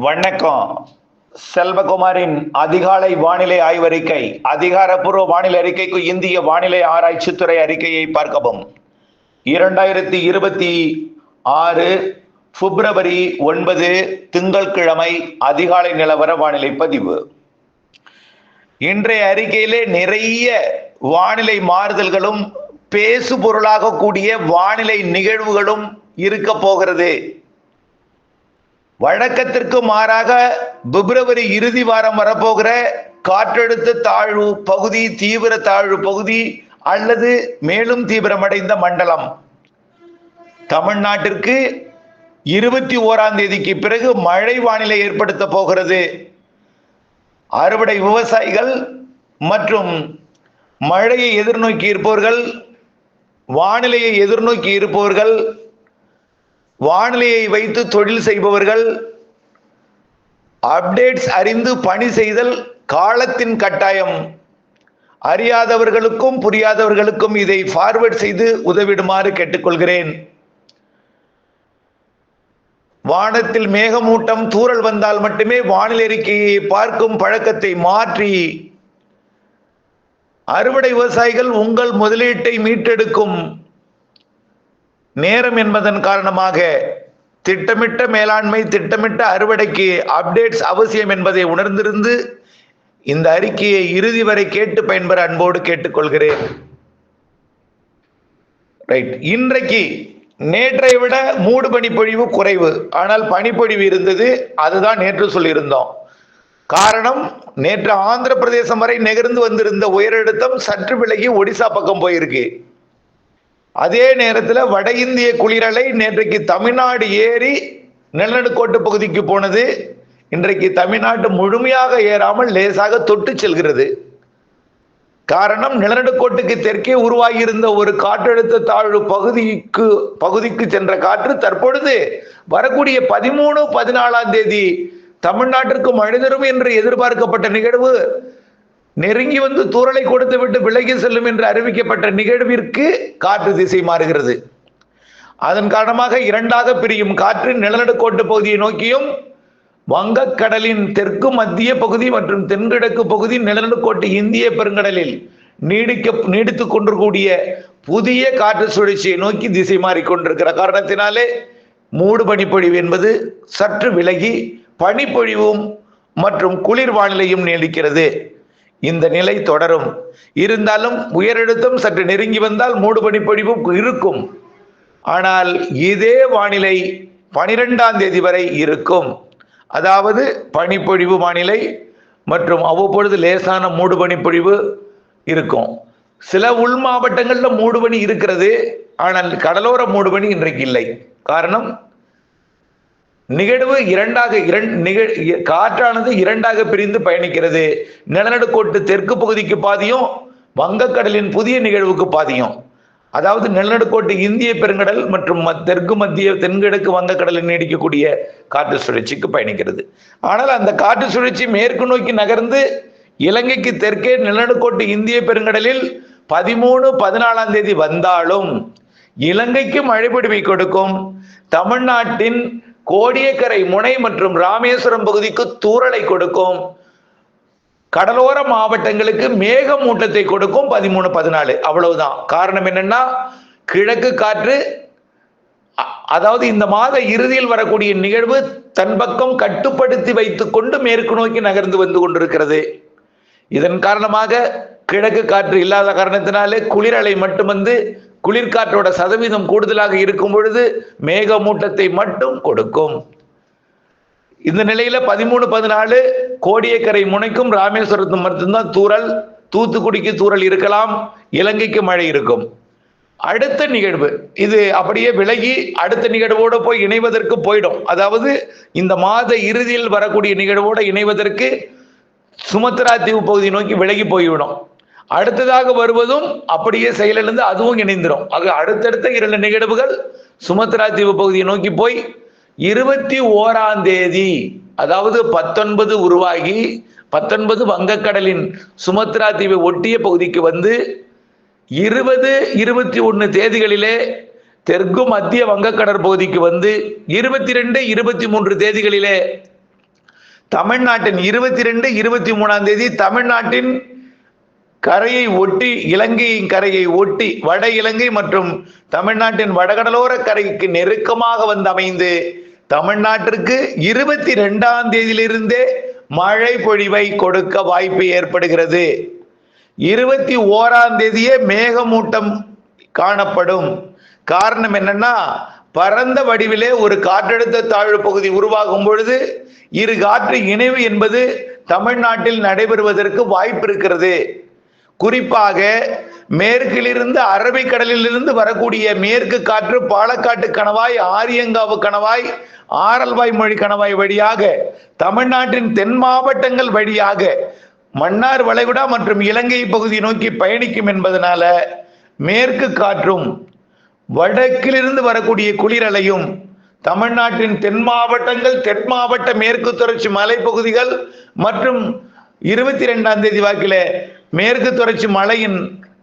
வணக்கம். செல்வகுமாரின் அதிகாலை வானிலை ஆய்வறிக்கை. அதிகாரப்பூர்வ வானிலை அறிக்கைக்கு இந்திய வானிலை ஆராய்ச்சித்துறை அறிக்கையை பார்க்கவும். 2026 பிப்ரவரி 9 திங்கட்கிழமை அதிகாலை நிலவர வானிலை பதிவு. இன்றைய அறிக்கையிலே நிறைய வானிலை மாறுதல்களும் பேசு பொருளாக கூடிய வானிலை நிகழ்வுகளும் இருக்க போகிறது. வழக்கத்திற்கு மாறாக பிப்ரவரி இறுதி வாரம் வரப்போகிற காற்றழுத்த தாழ்வு பகுதி, தீவிர தாழ்வு பகுதி அல்லது மேலும் தீவிரமடைந்த மண்டலம் தமிழ்நாட்டிற்கு 21ஆம் தேதிக்கு பிறகு மழை வானிலை ஏற்படுத்த போகிறது. அறுவடை விவசாயிகள் மற்றும் மழையை எதிர்நோக்கி இருப்பவர்கள், வானிலையை எதிர்நோக்கி இருப்பவர்கள், வானிலையை வைத்து தொழில் செய்பவர்கள், அப்டேட்ஸ் அறிந்து பணி செய்தல் காலத்தின் கட்டாயம். அறியாதவர்களுக்கும் புரியாதவர்களுக்கும் இதை ஃபார்வர்ட் செய்து உதவிடுமாறு கேட்டுக்கொள்கிறேன். வானத்தில் மேகமூட்டம் தூறல் வந்தால் மட்டுமே வானிலை அறிக்கையை பார்க்கும் பழக்கத்தை மாற்றி அறுவடை விவசாயிகள் உங்கள் முதலீட்டை மீட்டெடுக்கும் நேரம் என்பதன் காரணமாக திட்டமிட்ட மேலாண்மை, திட்டமிட்ட அறுவடைக்கு அப்டேட்ஸ் அவசியம் என்பதை உணர்ந்திருந்து இந்த அறிக்கையை இறுதி வரை கேட்டு பயன்பெற அன்போடு கேட்டுக்கொள்கிறேன். ரைட். இன்றைக்கு நேற்றை விட மூடு பனிப்பொழிவு குறைவு, ஆனால் பனிப்பொழிவு இருந்தது. அதுதான் நேற்று சொல்லியிருந்தோம். காரணம், நேற்று ஆந்திர பிரதேசம் வரை நெகிர்ந்து வந்திருந்த உயரழுத்தம் சற்று விலகி ஒடிசா பக்கம் போயிருக்கு. அதே நேரத்தில் வட இந்திய குளிரலை நேற்றைக்கு தமிழ்நாடு ஏறி நிலநடுக்கோட்டு பகுதிக்கு போனது. இன்றைக்கு தமிழ்நாடு முழுமையாக ஏறாமல் லேசாக தொட்டு செல்கிறது. காரணம், நிலநடுக்கோட்டுக்கு தெற்கே உருவாகி இருந்த ஒரு காற்றழுத்த தாழ்வு பகுதிக்கு சென்ற காற்று தற்பொழுது வரக்கூடிய 13, 14ஆம் தேதி தமிழ்நாட்டிற்கு மழை தரும் என்று எதிர்பார்க்கப்பட்ட நிகழ்வு நெருங்கி வந்து தூறலை கொடுத்து விட்டு விலகி செல்லும் என்று அறிவிக்கப்பட்ட நிகழ்விற்கு காற்று திசை மாறுகிறது. அதன் காரணமாக இரண்டாக பிரியும் காற்று நிலநடுக்கோட்டு பகுதியை நோக்கியும், வங்கக்கடலின் தெற்கு மத்திய பகுதி மற்றும் தென்கிழக்கு பகுதி நிலநடுக்கோட்டு இந்திய பெருங்கடலில் நீடித்துக் கொண்டிருக்கூடிய புதிய காற்று சுழற்சியை நோக்கி திசை மாறிக்கொண்டிருக்கிற காரணத்தினாலே மூடு பனிப்பொழிவு என்பது சற்று விலகி பனிப்பொழிவும் மற்றும் குளிர் வானிலையும் நீடிக்கிறது. இந்த நிலை தொடரும். இருந்தாலும் உயரழுத்தம் சற்று நெருங்கி வந்தால் மூடு பனிப்பொழிவும் இருக்கும். ஆனால் இதே வானிலை 12ஆம் தேதி வரை இருக்கும். அதாவது பனிப்பொழிவு வானிலை மற்றும் அவ்வப்பொழுது லேசான மூடு பனிப்பொழிவு இருக்கும். சில உள் மாவட்டங்களில் மூடுபனி இருக்கிறது, ஆனால் கடலோர மூடுபனி இன்றைக்கு இல்லை. காரணம், நிகழ்வு காற்றானது இரண்டாக பிரிந்து பயணிக்கிறது. நிலநடுக்கோட்டு தெற்கு பகுதிக்கு பாதியும், வங்கக்கடலின் புதிய நிகழ்வுக்கு பாதியும். அதாவது நிலநடுக்கோட்டு இந்திய பெருங்கடல் மற்றும் தெற்கு மத்திய தென்கிழக்கு வங்கக்கடலில் நீடிக்கக்கூடிய காற்று சுழற்சிக்கு பயணிக்கிறது. ஆனால் அந்த காற்று சுழற்சி மேற்கு நோக்கி நகர்ந்து இலங்கைக்கு தெற்கே நிலநடுக்கோட்டு இந்திய பெருங்கடலில் 13, 14ஆம் தேதி வந்தாலும் இலங்கைக்கு மழை பொழிவை கொடுக்கும். தமிழ்நாட்டின் கோடியக்கரை முனை மற்றும் ராமேஸ்வரம் பகுதிக்கு தூறலை கொடுக்கும். கடலோர மாவட்டங்களுக்கு மேகமூட்டத்தை கொடுக்கும் 13, 14. அவ்வளவுதான். காரணம் என்னன்னா, கிழக்கு காற்று, அதாவது இந்த மாத இறுதியில் வரக்கூடிய நிகழ்வு தன் பக்கம் கட்டுப்படுத்தி வைத்துக் கொண்டு மேற்கு நோக்கி நகர்ந்து வந்து கொண்டிருக்கிறது. இதன் காரணமாக கிழக்கு காற்று இல்லாத காரணத்தினாலே குளிரலை மட்டும் வந்து குளிர்காற்றோட சதவீதம் கூடுதலாக இருக்கும் பொழுது மேகமூட்டத்தை மட்டும் கொடுக்கும். இந்த நிலையில 13, 14 கோடியக்கரை முனைக்கும் ராமேஸ்வரத்தும் மட்டும்தான் தூறல். தூத்துக்குடிக்கு தூறல் இருக்கலாம், இலங்கைக்கு மழை இருக்கும். அடுத்த நிகழ்வு இது அப்படியே விலகி அடுத்த நிகழ்வோடு போய் இணைவதற்கு போயிடும். அதாவது இந்த மாத இறுதியில் வரக்கூடிய நிகழ்வோடு இணைவதற்கு சுமத்ரா தீவு பகுதி நோக்கி விலகி போய்விடும். அடுத்ததாக வருவதும் அப்படியே செயலிழந்து அதுவும் இணைந்துடும். ஆக அடுத்தடுத்த 2 நிகழ்வுகள் சுமத்ரா தீவு பகுதியை நோக்கி போய் 21ஆம் தேதி, அதாவது 19 உருவாகி 19 வங்கக்கடலின் சுமத்ரா தீவை ஒட்டிய பகுதிக்கு வந்து 20, 21 தேதிகளிலே தெற்கு மத்திய வங்கக்கடற் பகுதிக்கு வந்து 22, 23 தேதிகளிலே தமிழ்நாட்டின் 22, 23ஆம் தேதி தமிழ்நாட்டின் கரையை ஒட்டி, இலங்கையின் கரையை ஒட்டி, வட இலங்கை மற்றும் தமிழ்நாட்டின் வடகடலோர கரைக்கு நெருக்கமாக வந்து அமைந்து தமிழ்நாட்டிற்கு 22ஆம் தேதியிலிருந்தே மழை பொழிவை கொடுக்க வாய்ப்பு ஏற்படுகிறது. 21ஆம் தேதியே மேகமூட்டம் காணப்படும். காரணம் என்னன்னா, பரந்த வடிவிலே ஒரு காற்றழுத்த தாழ்வு பகுதி உருவாகும் பொழுது இரு காற்று இணைவு என்பது தமிழ்நாட்டில் நடைபெறுவதற்கு வாய்ப்பு இருக்கிறது. குறிப்பாக மேற்கிலிருந்து அரபிக்கடலிலிருந்து வரக்கூடிய மேற்கு காற்று பாலக்காட்டு கணவாய், ஆரியங்காவு கணவாய், ஆரல்வாய் மொழி கணவாய் வழியாக தமிழ்நாட்டின் தென் மாவட்டங்கள் வழியாக மன்னார் வளைகுடா மற்றும் இலங்கை பகுதி நோக்கி பயணிக்கும் என்பதனால மேற்கு காற்றும் வடக்கிலிருந்து வரக்கூடிய குளிரலையும் தமிழ்நாட்டின் தென் மாவட்டங்கள், தென் மாவட்ட மேற்கு தொடர்ச்சி மலைப்பகுதிகள் மற்றும் 22ஆம் தேதி வாக்கில மேற்கு தொடர்ச்சி மலையின்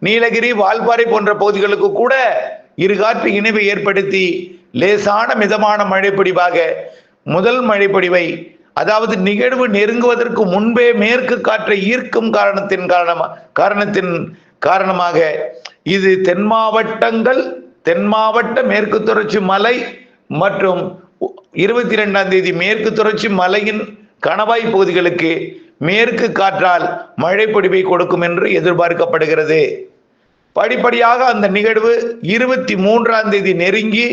நீலகிரி, வால்பாறை போன்ற பகுதிகளுக்கு கூட இரு காற்று இணைவை ஏற்படுத்தி லேசான மிதமான மழைப்பொழிவாக முதல் மழைப்பொழிவை, அதாவது நிகழ்வு நெருங்குவதற்கு முன்பே மேற்கு காற்றை ஈர்க்கும் காரணத்தின் காரணமாக இது தென் மாவட்டங்கள், தென் மாவட்ட மேற்கு தொடர்ச்சி மலை மற்றும் 22ஆம் தேதி மேற்கு தொடர்ச்சி மலையின் கணவாய் பகுதிகளுக்கு மேற்கு காற்றால் மழை பொழிவை கொடுக்கும் என்று எதிர்பார்க்கப்படுகிறது. படிப்படியாக அந்த நிகழ்வு 23ஆம் தேதி நெருங்கி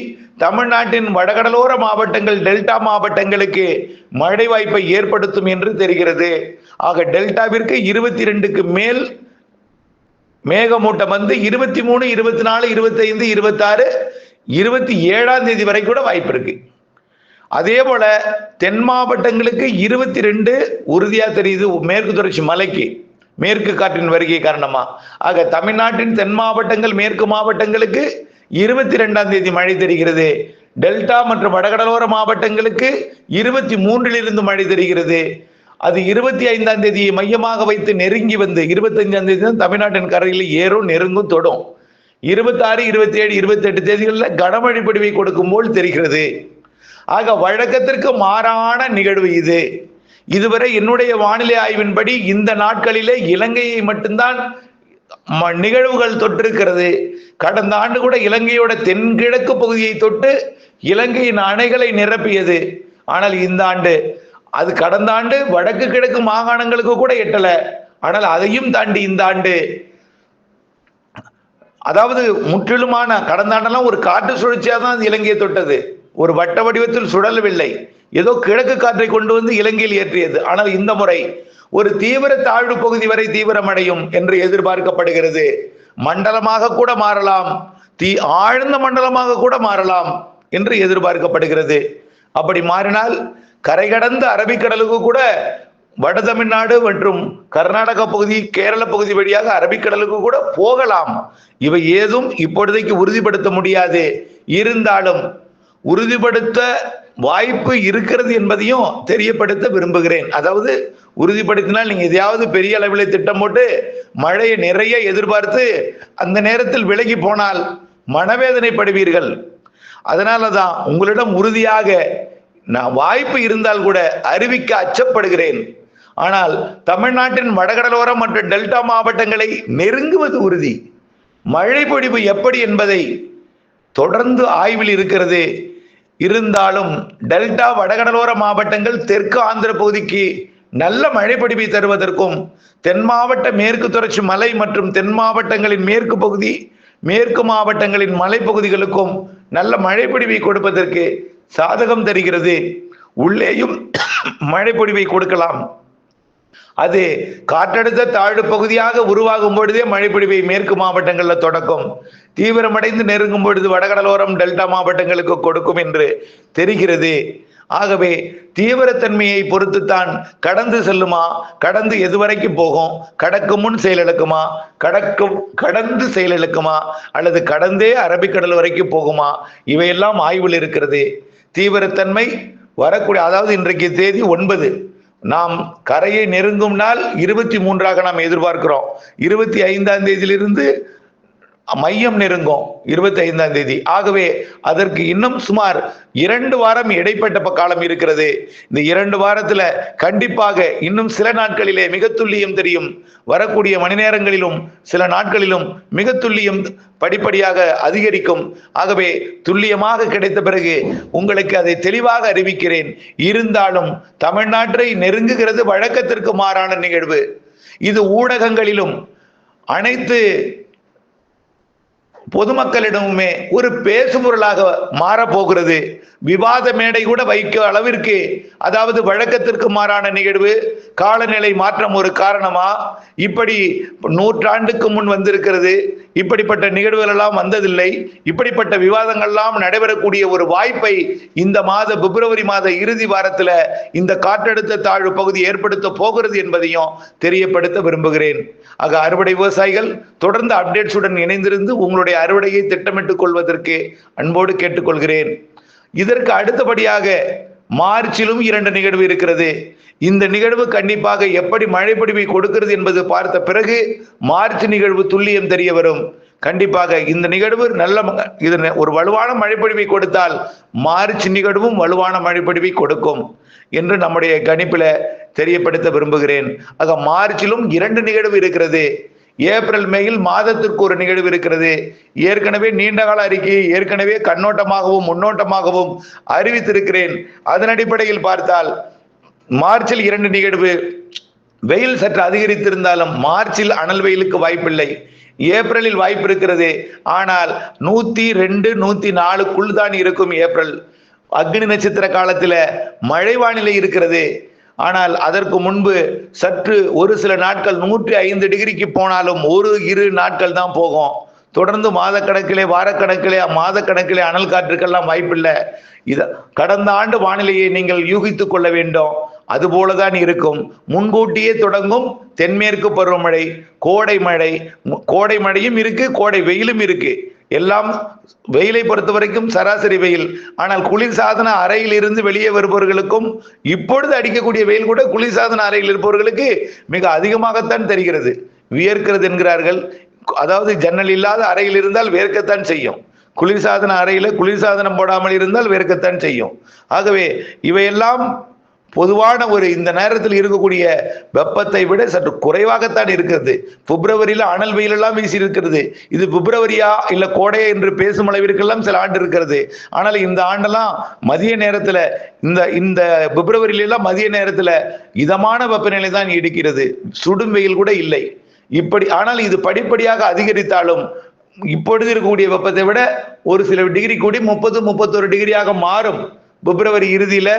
தமிழ்நாட்டின் வடகடலோர மாவட்டங்கள், டெல்டா மாவட்டங்களுக்கு மழை வாய்ப்பை ஏற்படுத்தும் என்று தெரிகிறது. ஆக டெல்டாவிற்கு 22க்கு மேல் மேகமூட்டம் வந்து 23, 24, 25, 26, 27ஆம் தேதி வரை கூட வாய்ப்பு இருக்கு. அதே போல தென் மாவட்டங்களுக்கு 22 உறுதியா தெரியுது, மேற்கு தொடர்ச்சி மலைக்கு மேற்கு காற்றின் வருகை காரணமா. ஆக தமிழ்நாட்டின் தென் மாவட்டங்கள், மேற்கு மாவட்டங்களுக்கு 22ஆம் தேதி மழை தெரிகிறது. டெல்டா மற்றும் வடகடலோர மாவட்டங்களுக்கு 23லிருந்து மழை தெரிகிறது. அது 25ஆம் தேதியை மையமாக வைத்து நெருங்கி வந்து 25ஆம் தேதி தான் தமிழ்நாட்டின் கரையில் ஏறும், நெருங்கும், தொடும். 26, 27, 28 தேதிகளில் கனமழை பொழிவை கொடுக்கும் போல் தெரிகிறது. ஆக வழக்கத்திற்கு மாறான நிகழ்வு இது. இதுவரை என்னுடைய வானிலை ஆய்வின்படி இந்த நாட்களிலே இலங்கையை மட்டும்தான் நிகழ்வுகள் தொற்றிருக்கிறது. கடந்த ஆண்டு கூட இலங்கையோட தென்கிழக்கு பகுதியை தொட்டு இலங்கையின் அணைகளை நிரப்பியது. ஆனால் இந்த ஆண்டு அது கடந்த ஆண்டு வடக்கு கிழக்கு மாகாணங்களுக்கு கூட எட்டல. ஆனால் அதையும் தாண்டி இந்த ஆண்டு, அதாவது முற்றிலுமான, கடந்த ஆண்டெல்லாம் ஒரு காற்று சுழற்சியாக தான் இலங்கையை தொட்டது, ஒரு வட்ட வடிவத்தில் சுழலவில்லை, ஏதோ கிழக்கு காற்றை கொண்டு வந்து இலங்கையில் ஏற்றியது. ஆனால் இந்த முறை ஒரு தீவிர தாழ்வு பகுதி வரை தீவிரமடையும் என்று எதிர்பார்க்கப்படுகிறது. மண்டலமாக கூட மாறலாம், ஆழ்ந்த மண்டலமாக கூட மாறலாம் என்று எதிர்பார்க்கப்படுகிறது. அப்படி மாறினால் கரை கடந்த அரபிக்கடலுக்கு கூட வட தமிழ்நாடு மற்றும் கர்நாடக பகுதி, கேரள பகுதி வழியாக அரபிக்கடலுக்கு கூட போகலாம். இவை ஏதும் இப்பொழுதைக்கு உறுதிப்படுத்த முடியாது. இருந்தாலும் உறுதிப்படுத்த வாய்ப்பு இருக்கிறது என்பதையும் தெரியப்படுத்த விரும்புகிறேன். அதாவது உறுதிப்படுத்தினால் நீங்க எதையாவது பெரிய அளவில் திட்டம் போட்டு மழையை நிறைய எதிர்பார்த்து அந்த நேரத்தில் விலகி போனால் மனவேதனைப்படுவீர்கள். அதனாலதான் உங்களிடம் உறுதியாக நான் வாய்ப்பு இருந்தால் கூட அறிவிக்க அச்சப்படுகிறேன். ஆனால் தமிழ்நாட்டின் வடகடலோரம் மற்றும் டெல்டா மாவட்டங்களை நெருங்குவது உறுதி. மழை பொழிவு எப்படி என்பதை தொடர்ந்து ஆய்வில் இருக்கிறது. இருந்தாலும் டெல்டா வடகடலோர மாவட்டங்கள், தெற்கு ஆந்திர பகுதிக்கு நல்ல மழை பொழிவை தருவதற்கும், தென் மாவட்ட மேற்கு தொடர்ச்சி மலை மற்றும் தென் மாவட்டங்களின் மேற்கு பகுதி, மேற்கு மாவட்டங்களின் மலைப்பகுதிகளுக்கும் நல்ல மழை பொழிவை கொடுப்பதற்கு சாதகம் தருகிறது. உள்ளேயும் மழை பொழிவை கொடுக்கலாம். அது காற்றழுத்த தாழ்வு பகுதியாக உருவாகும் பொழுதே மழைப்பொழிவை மேற்கு மாவட்டங்களில் தொடக்கும், தீவிரமடைந்து நெருங்கும் பொழுது வடகடலோரம் டெல்டா மாவட்டங்களுக்கு கொடுக்கும் என்று தெரிகிறது. ஆகவே தீவிரத்தன்மையை பொறுத்துத்தான் கடந்து செல்லுமா, கடந்து எதுவரைக்கும் போகும், கடக்கு முன் செயலிழக்குமா, கடந்து செயலிழக்குமா, அல்லது கடந்தே அரபிக்கடல் வரைக்கும் போகுமா, இவையெல்லாம் ஆய்வில் இருக்கிறது. தீவிரத்தன்மை வரக்கூடிய, அதாவது இன்றைக்கு தேதி 9, நாம் கரையை நெருங்கும் நாள் 23ஆக நாம் எதிர்பார்க்கிறோம். 25ஆம் தேதியிலிருந்து மையம் நெருங்கும் 25ஆம் தேதி. ஆகவே அதற்கு இன்னும் சுமார் 2 வாரம் இடைப்பட்ட காலம் இருக்கிறது. இந்த 2 வாரத்துல கண்டிப்பாக இன்னும் சில நாட்களிலே மிக துல்லியம் தெரியும். வரக்கூடிய மணி நேரங்களிலும் சில நாட்களிலும் மிக துல்லியம் படிப்படியாக அதிகரிக்கும். ஆகவே துல்லியமாக கிடைத்த பிறகு உங்களுக்கு அதை தெளிவாக அறிவிக்கிறேன். இருந்தாலும் தமிழ்நாட்டை நெருங்குகிறது வழக்கத்திற்கு மாறான நிகழ்வு. இது ஊடகங்களிலும் அனைத்து பொதுமக்களிடமுமே ஒரு பேசுபொருளாக மாறப்போகிறது. விவாத மேடை கூட வைக்க அளவிற்கு, அதாவது வழக்கத்திற்கு மாறான நிகழ்வு, காலநிலை மாற்றம் ஒரு காரணமா, இப்படி 100 ஆண்டுக்கு முன் வந்திருக்கிறது, இப்படிப்பட்ட நிகழ்வுகள் எல்லாம் வந்ததில்லை, இப்படிப்பட்ட விவாதங்கள்லாம் நடைபெறக்கூடிய ஒரு வாய்ப்பை இந்த மாத பிப்ரவரி மாத இறுதி வாரத்தில் இந்த காற்றழுத்த தாழ்வு பகுதி ஏற்படுத்த போகிறது என்பதையும் தெரியப்படுத்த விரும்புகிறேன். ஆக அறுவடை விவசாயிகள் தொடர்ந்து அப்டேட்ஸுடன் இணைந்திருந்து உங்களுடைய அறுவடையை திட்டமிட்டுக் கொள்வதற்கு அன்போடு கேட்டுக்கொள்கிறேன். இதற்கு அடுத்தபடியாக மார்ச்சிலும் 2 நிகழ்வு இருக்கிறது. இந்த நிகழ்வு கண்டிப்பாக எப்படி மழைப்பொழிவை கொடுக்கிறது என்பது பார்த்த பிறகு மார்ச் நிகழ்வு துல்லியம் தெரிய வரும். கண்டிப்பாக இந்த நிகழ்வு இது ஒரு வலுவான மழைப்பொழிவை கொடுத்தால் மார்ச் நிகழ்வும் வலுவான மழைப்பொழிவை கொடுக்கும் என்று நம்முடைய கணிப்பில தெரியப்படுத்த விரும்புகிறேன். ஆக மார்ச்சிலும் 2 நிகழ்வு இருக்கிறது. ஏப்ரல் மேயில் மாதத்திற்கு ஒரு நிகழ்வு இருக்கிறது. ஏற்கனவே நீண்டகால அறிக்கையை ஏற்கனவே கண்ணோட்டமாகவும் முன்னோட்டமாகவும் அறிவித்திருக்கிறேன். அதன் அடிப்படையில் பார்த்தால் மார்ச்சில் 2 நிகழ்வு. வெயில் சற்று அதிகரித்திருந்தாலும் மார்ச்சில் அனல் வெயிலுக்கு வாய்ப்பில்லை. ஏப்ரலில் வாய்ப்பு இருக்கிறது. ஆனால் 102, 104க்குள் தான் இருக்கும் ஏப்ரல். அக்னி நட்சத்திர காலத்துல மழை வானிலை இருக்கிறது. ஆனால் அதற்கு முன்பு சற்று ஒரு சில நாட்கள் 105 டிகிரிக்கு போனாலும் 1-2 நாட்கள் தான் போகும். தொடர்ந்து மாதக்கணக்கிலே வாரக்கணக்கிலே மாதக்கணக்கிலே அனல் காற்றுக்கெல்லாம் வாய்ப்பில்லை. கடந்த ஆண்டு வானிலையை நீங்கள் யூகித்துக் கொள்ள வேண்டும். அதுபோலதான் இருக்கும். முன்கூட்டியே தொடங்கும் தென்மேற்கு பருவமழை, கோடை மழை, கோடை மழையும் இருக்கு, கோடை வெயிலும் இருக்கு. எல்லாம் வெயிலை பொறுத்த வரைக்கும் சராசரி வெயில். ஆனால் குளிர்சாதன அறையில் இருந்து வெளியே வருபவர்களுக்கும் இப்பொழுது அடிக்கக்கூடிய வெயில் கூட குளிர்சாதன அறையில் இருப்பவர்களுக்கு மிக அதிகமாகத்தான் தெரிகிறது. வியர்க்கிறது என்கிறார்கள். அதாவது ஜன்னல் இல்லாத அறையில் இருந்தால் வேர்க்கத்தான் செய்யும். குளிர்சாதன அறையில குளிர்சாதனம் போடாமல் இருந்தால் வேர்க்கத்தான் செய்யும். ஆகவே இவையெல்லாம் பொதுவான ஒரு இந்த நேரத்தில் இருக்கக்கூடிய வெப்பத்தை விட சற்று குறைவாகத்தான் இருக்கிறது. பிப்ரவரியில அனல் வெயில் எல்லாம் வீசி இருக்கிறது. இது பிப்ரவரியா இல்ல கோடையா என்று பேசும் அளவிற்கெல்லாம் சில ஆண்டு இருக்கிறது. ஆனால் இந்த ஆண்டெல்லாம் மதிய நேரத்துல இந்த பிப்ரவரியில எல்லாம் மதிய நேரத்துல இதமான வெப்பநிலை தான் இருக்கிறது. சுடும் வெயில் கூட இல்லை. இப்படி ஆனால் இது படிப்படியாக அதிகரித்தாலும் இப்பொழுது இருக்கக்கூடிய வெப்பத்தை விட ஒரு சில டிகிரி கூடி 30-31 டிகிரியாக மாறும். பிப்ரவரி இறுதியில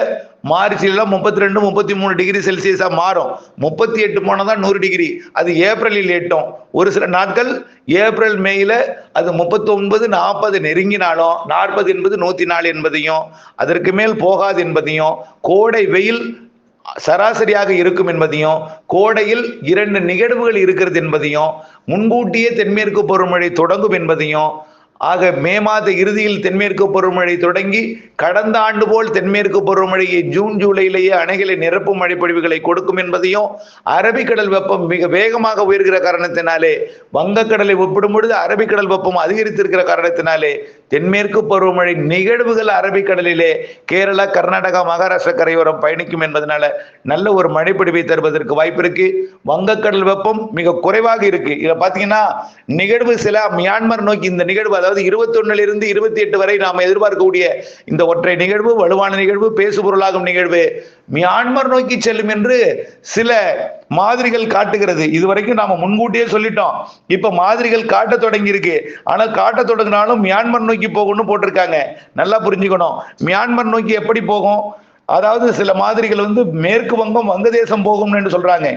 மார்ச்ல 32, 33 டிகிரி செல்சியஸா மாறும். 38 போனதான் 100 டிகிரி. அது ஏப்ரலில் எட்டும். ஒரு சில நாட்கள் ஏப்ரல் மேயில அது 39, 40 நெருங்கினாலும் 40 என்பது 104 என்பதையும் அதற்கு மேல் போகாது என்பதையும், கோடை வெயில் சராசரியாக இருக்கும் என்பதையும், கோடையில் 2 நிகழ்வுகள் இருக்கிறது என்பதையும், முன்கூட்டியே தென்மேற்கு பருவமழை தொடங்கும் என்பதையும், ஆக மே மாத இறுதியில் தென்மேற்கு பருவமழை தொடங்கி கடந்த ஆண்டு போல் தென்மேற்கு பருவமழையை ஜூன் ஜூலையிலேயே அணைகளை நிரப்பும் மழைப்பொழிவுகளை கொடுக்கும் என்பதையும், அரபிக்கடல் வெப்பம் மிக வேகமாக உயர்கிற காரணத்தினாலே வங்கக்கடலை ஒப்பிடும் பொழுது அரபிக்கடல் வெப்பம் அதிகரித்திருக்கிற காரணத்தினாலே தென்மேற்கு பருவமழை நிகழ்வுகள் அரபிக்கடலிலே கேரளா, கர்நாடகா, மகாராஷ்டிரா கரையோரம் பயணிக்கும் என்பதனால நல்ல ஒரு மழைப்பொழிவை தருவதற்கு வாய்ப்பு இருக்கு. வங்கக்கடல் வெப்பம் மிக குறைவாக இருக்கு. இதுல பாத்தீங்கன்னா நிகழ்வு சில மியான்மர் நோக்கி இந்த நிகழ்வு, அதாவது 21 இருந்து 28 வரை நாம் எதிர்பார்க்கக்கூடிய இந்த ஒற்றை நிகழ்வு, வலுவான நிகழ்வு, பேசுபொருளாகும் நிகழ்வு மியான்மர் நோக்கி செல்லும் என்று சில மாதிரிகள் காட்டுகிறது. இதுவரைக்கும் நாம முன்கூட்டியே சொல்லிட்டோம். இப்ப மாதிரிகள் காட்ட தொடங்கி இருக்கு. ஆனால் காட்ட தொடங்கினாலும் மியான்மர் நோக்கி போகும்னு போட்டிருக்காங்க. நல்லா புரிஞ்சுக்கணும். மியான்மர் நோக்கி எப்படி போகும்? அதாவது சில மாதிரிகள் மேற்கு வங்கம், வங்கதேசம் போகும்னு சொல்றாங்க.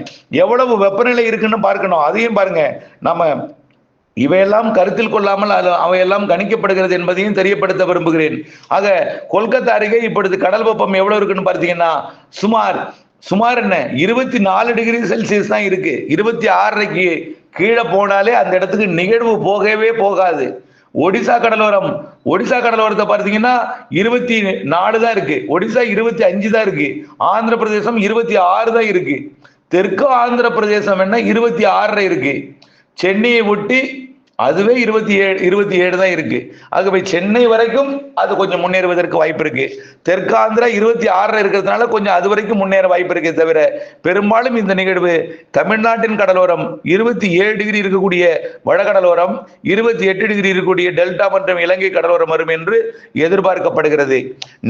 எவ்வளவு வெப்பநிலை இருக்குன்னு பார்க்கணும். அதையும் பாருங்க. நம்ம இவையெல்லாம் கருத்தில் கொள்ளாமல் அவையெல்லாம் கணிக்கப்படுகிறது என்பதையும் தெரியப்படுத்த விரும்புகிறேன். ஆக கொல்கத்தா அருகே இப்பொழுது கடல் வெப்பம் எவ்வளவு இருக்குன்னு பார்த்தீங்கன்னா சுமார் என்ன 24 டிகிரி செல்சியஸ் தான் இருக்கு. 26க்கு கீழே போனாலே அந்த இடத்துக்கு நிகழ்வு போகவே போகாது. ஒடிசா கடலோரத்தை பார்த்தீங்கன்னா 24 தான் இருக்கு. ஒடிசா 25 தான் இருக்கு. ஆந்திர பிரதேசம் 26 தான் இருக்கு. தெற்கு ஆந்திர பிரதேசம் என்ன 26 இருக்கு. சென்னையை ஒட்டி அதுவே 27 தான் இருக்கு. ஆகவே சென்னை வரைக்கும் அது கொஞ்சம் முன்னேறுவதற்கு வாய்ப்பு இருக்கு. தெற்காந்திரா 26 இருக்கிறதுனால கொஞ்சம் அது வரைக்கும் முன்னேற வாய்ப்பு இருக்கே தவிர, பெரும்பாலும் இந்த நிகழ்வு தமிழ்நாட்டின் கடலோரம் 27 டிகிரி இருக்கக்கூடிய வடகடலோரம், 28 டிகிரி இருக்கக்கூடிய டெல்டா மற்றும் இலங்கை கடலோரம் வரும் என்று எதிர்பார்க்கப்படுகிறது.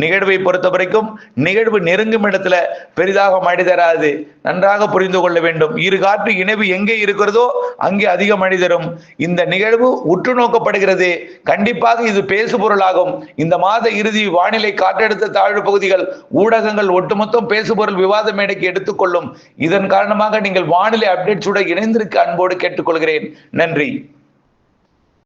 நிகழ்வை பொறுத்த வரைக்கும் நிகழ்வு நெருங்கும் இடத்துல பெரிதாக மழை தராது. நன்றாக புரிந்து கொள்ள வேண்டும். இரு காற்று இணைவு எங்கே இருக்கிறதோ அங்கே அதிக மழை தரும். இந்த நிகழ்வு உற்று நோக்கப்படுகிறது. கண்டிப்பாக இது பேசு பொருளாகும். இந்த மாத இறுதி வானிலை காற்றழுத்த தாழ்வு பகுதிகள் ஊடகங்கள் ஒட்டுமொத்தம் பேசுபொருள் விவாத மேடைக்கு எடுத்துக்கொள்ளும். இதன் காரணமாக நீங்கள் வானிலை அப்டேட்ஸுடன் இணைந்திருக்க அன்போடு கேட்டுக்கொள்கிறேன். நன்றி.